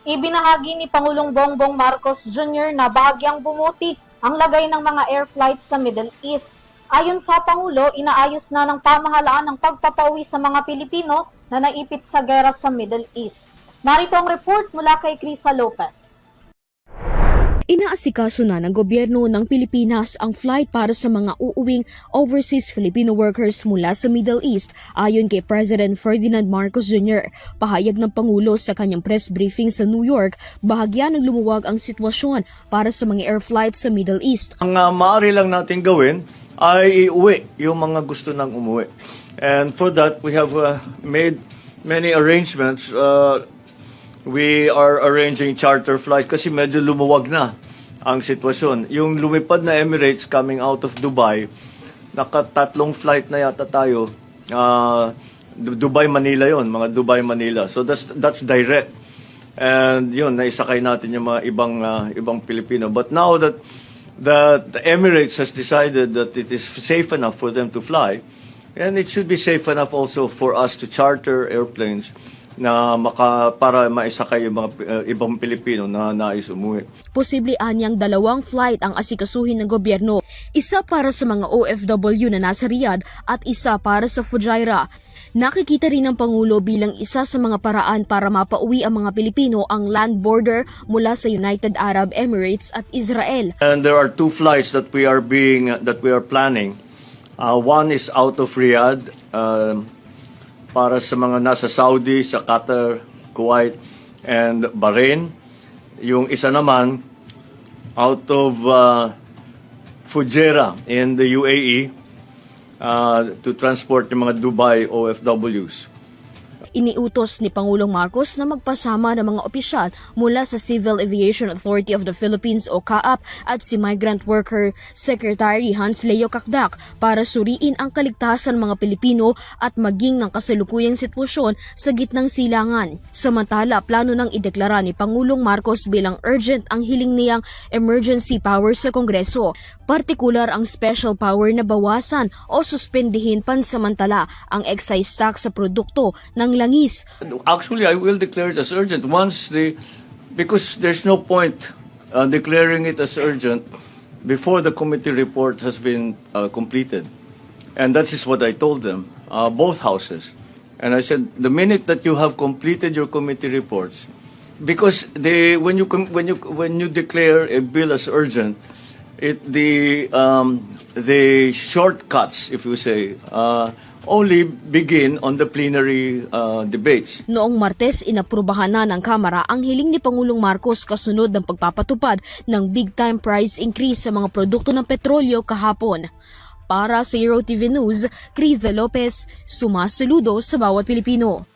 Ibinahagi ni Pangulong Bongbong Marcos Jr. na bahagyang bumuti ang lagay ng mga air flights sa Middle East. Ayon sa Pangulo, inaayos na ng pamahalaan ang pagpapauwi sa mga Pilipino na naipit sa gera sa Middle East. Narito ang report mula kay Crisa Lopez. Inaasikaso na ng gobyerno ng Pilipinas ang flight para sa mga uuwing overseas Filipino workers mula sa Middle East ayon kay President Ferdinand Marcos Jr. Pahayag ng Pangulo sa kanyang press briefing sa New York, bahagya ng lumuwag ang sitwasyon para sa mga air flights sa Middle East. Ang maaari lang natin gawin ay iuwi yung mga gusto nang umuwi. And for that, we have made many arrangements. We are arranging charter flights kasi medyo lumuwag na ang sitwasyon. Yung lumipad na Emirates coming out of Dubai, nakatatlong flight na yata tayo. Dubai-Manila yon, mga Dubai-Manila. So that's direct. And yun, naisakay natin yung mga ibang Pilipino. But now that the Emirates has decided that it is safe enough for them to fly, and it should be safe enough also for us to charter airplanes na para maisakay yung mga ibang Pilipino na nais umuwi. Posible anyang dalawang flight ang asikasuhin ng gobyerno, isa para sa mga OFW na nasa Riyadh at isa para sa Fujairah. Nakikita rin ng Pangulo bilang isa sa mga paraan para mapauwi ang mga Pilipino ang land border mula sa United Arab Emirates at Israel. And there are two flights that we are planning. One is out of Riyadh, para sa mga nasa Saudi, sa Qatar, Kuwait, and Bahrain. Yung isa naman, out of Fujairah in the UAE, to transport yung mga Dubai OFWs. Iniutos ni Pangulong Marcos na magpasama ng mga opisyal mula sa Civil Aviation Authority of the Philippines o CAAP at si Migrant Worker Secretary Hans Leo Cacdac para suriin ang kaligtasan ng mga Pilipino at maging ng kasalukuyang sitwasyon sa gitnang silangan. Samantala, plano nang ideklara ni Pangulong Marcos bilang urgent ang hiling niyang emergency power sa Kongreso. Partikular ang special power na bawasan o suspendihin pansamantala ang excise tax sa produkto ng langis. Actually, I will declare it as urgent because there's no point declaring it as urgent before the committee report has been completed. And that is what I told them, both houses. And I said, the minute that you have completed your committee reports, because when you declare a bill as urgent, the shortcuts, if you say, only begin on the plenary debates. Noong Martes, inaprubahan na ng Kamara ang hiling ni Pangulong Marcos kasunod ng pagpapatupad ng big-time price increase sa mga produkto ng petrolyo kahapon. Para sa Euro TV News, Crisa Lopez, sumasaludo sa bawat Pilipino.